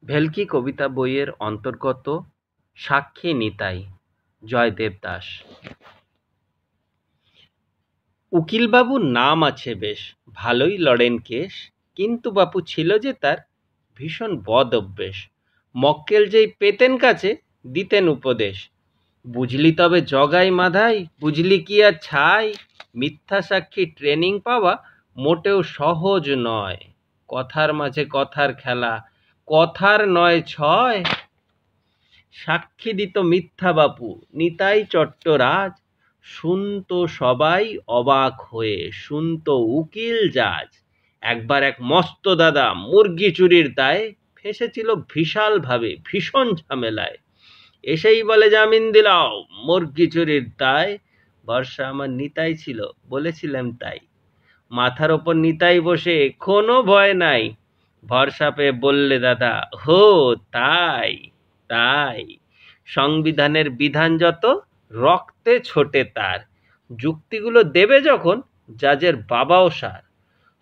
ভেলকি কবিতা বইয়ের অন্তর্গত সাক্ষী নিতাই, জয়দেব দাস। উকিলবাবুর নাম আছে বেশ, ভালোই লড়েন কেস, কিন্তু বাপু ছিল যে তার ভীষণ বদ অভ্যেস। মক্কেল যেই পেতেন কাছে দিতেন উপদেশ, বুঝলি তবে জগাই মাধাই, বুঝলি কি আর ছাই, মিথ্যা সাক্ষী ট্রেনিং পাওয়া মোটেও সহজ নয়, কথার মাঝে কথার খেলা, কথার নয় ছয়। সাক্ষী দিত মিথ্যা বাপু নিতাই চট্টরাজ, শুনতো সবাই অবাক হয়ে, শুনতো উকিল জাজ। একবার এক মস্ত দাদা মুরগি চুরির দায়ে ফেসেছিল বিশাল ভাবে ভীষণ ঝামেলায়, এসেই বলে জামিন দিলাও মুরগি চুরির দায়। ভরসা আমার নিতাই ছিল, বলেছিলাম তাই, মাথার ওপর নিতাই বসে কোনো ভয় নাই। ভরসা পেয়ে বললে দাদা, হো তাই তাই, সংবিধানের বিধান যত রক্তে ছোটে তার, যুক্তিগুলো দেবে যখন জাজের বাবাও সার।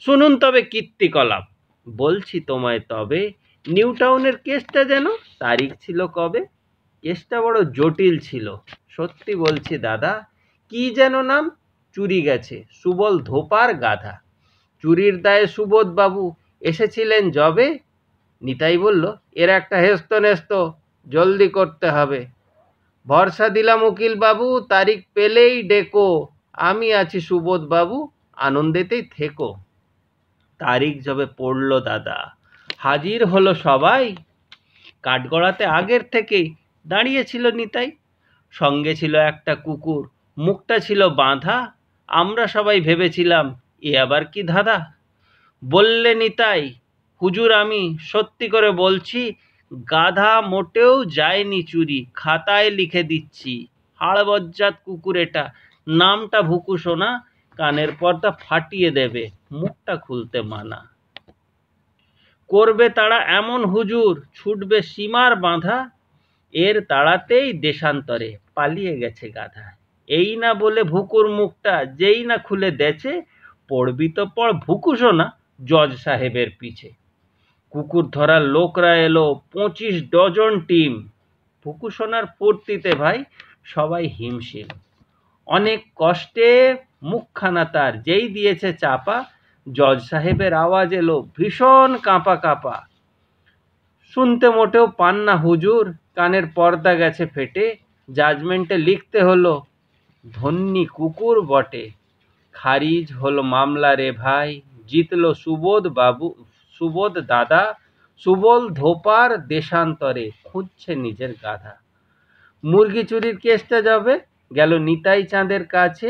শুনুন তবে কীর্তিকলাপ, বলছি তোমায় তবে, নিউ টাউনের কেসটা যেন তারিখ ছিল কবে। কেসটা বড় জটিল ছিল, সত্যি বলছি দাদা, কি যেন নাম, চুরি গেছে সুবল ধোপার গাধা। চুরির দায়ে সুবোধ বাবু এসেছিলেন জবে। নিতাই বলল, এর একটা হেস্ত নেস্ত জলদি করতে হবে। ভরসা দিলাম উকিল বাবু, তারিখ পেলেই ডেকো, আমি আছি সুবোধ বাবু, আনন্দেতেই থেকো। তারিখ যবে পড়ল দাদা, হাজির হলো সবাই। কাঠগড়াতে আগের থেকেই দাঁড়িয়েছিল নিতাই, সঙ্গে ছিল একটা কুকুর, মুখটা ছিল বাঁধা। আমরা সবাই ভেবেছিলাম এ আবার কি ধাঁধা। বললে নিতাই, হুজুর আমি সত্যি করে বলছি, গাধা মোটেও যায়নি চুরি, খাতায় লিখে দিচ্ছি। হাড় বজ্জাত কুকুর এটা, নামটা ভুকু সোনা, কানের পর্দা ফাটিয়ে দেবে, মুখটা খুলতে মানা। করবে তারা এমন হুজুর, ছুটবে সীমার বাঁধা, এর তাড়াতেই দেশান্তরে পালিয়ে গেছে গাধা। এই না বলে ভুকুর মুখটা যেই না খুলে দেছে, পড়বি তো পড় ভুকু সোনা জজ সাহেবের পিছে। কুকুর ধরার লোকরা এলো 25 ডজন টিম, ভুকু সোনার ফুর্তিতে ভাই সবাই হিমশিম। অনেক কষ্টে মুখখানা তার যেই দিয়েছে চাপা, জজ সাহেবের আওয়াজ এলো ভীষণ কাঁপা কাঁপা। শুনতে মোটেও পান না হুজুর, কানের পর্দা গেছে ফেটে, জাজমেন্টে লিখতে হলো ধন্যী কুকুর বটে। খারিজ হলো মামলা রে ভাই, জিতলো সুবোধ বাবু, সুবোধ দাদা, সুবল ধোপার দেশান্তরে খুঁজছে নিজের গাধা। মুরগি চুরির কেসটা যাবে গেল নিতাই চাঁদের কাছে,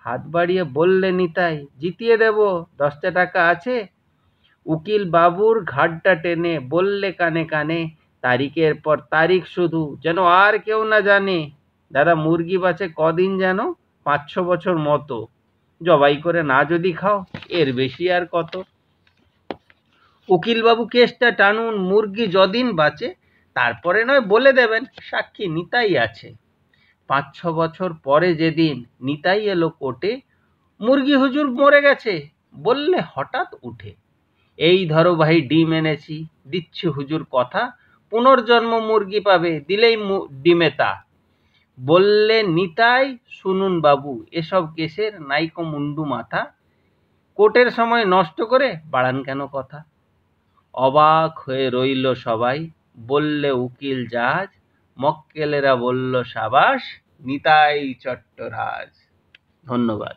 হাত বাড়িয়ে বললে নিতাই, জিতিয়ে দেব, 10টা টাকা আছে। উকিল বাবুর ঘাড়টা টেনে বললে কানে কানে, তারিখের পর তারিখ শুধু, যেন আর কেউ না জানে। দাদা মুরগি বাঁচে কদিন যেন, 5-6 বছর মতো, জবাই করে না যদি খাও এর বেশি আর কত। উকিল বাবু কেসটা টানুন, মুরগি যদিন বাঁচে, তারপরে নয় বলে দেবেন সাক্ষী নিতাই আছে। 5-6 বছর পরে যেদিন নিতাই এলো কোর্টে, মুরগি হুজুর মরে গেছে বললে হঠাৎ উঠে। এই ধরো ভাই ডিম এনেছি, দিচ্ছি হুজুর কথা, পুনর্জন্ম মুরগি পাবে দিলেই ডিমে তা। বললে নিতাই, শুনুন বাবু এসব কেসের নাইকো মুন্ডু মাথা, কোর্টের সময় নষ্ট করে বাড়ান কেন কথা। অবাক হয়ে রইল সবাই, বললে উকিল জাজ, মক্কেলেরা বলল সাবাস নিতাই চট্টরাজ। ধন্যবাদ।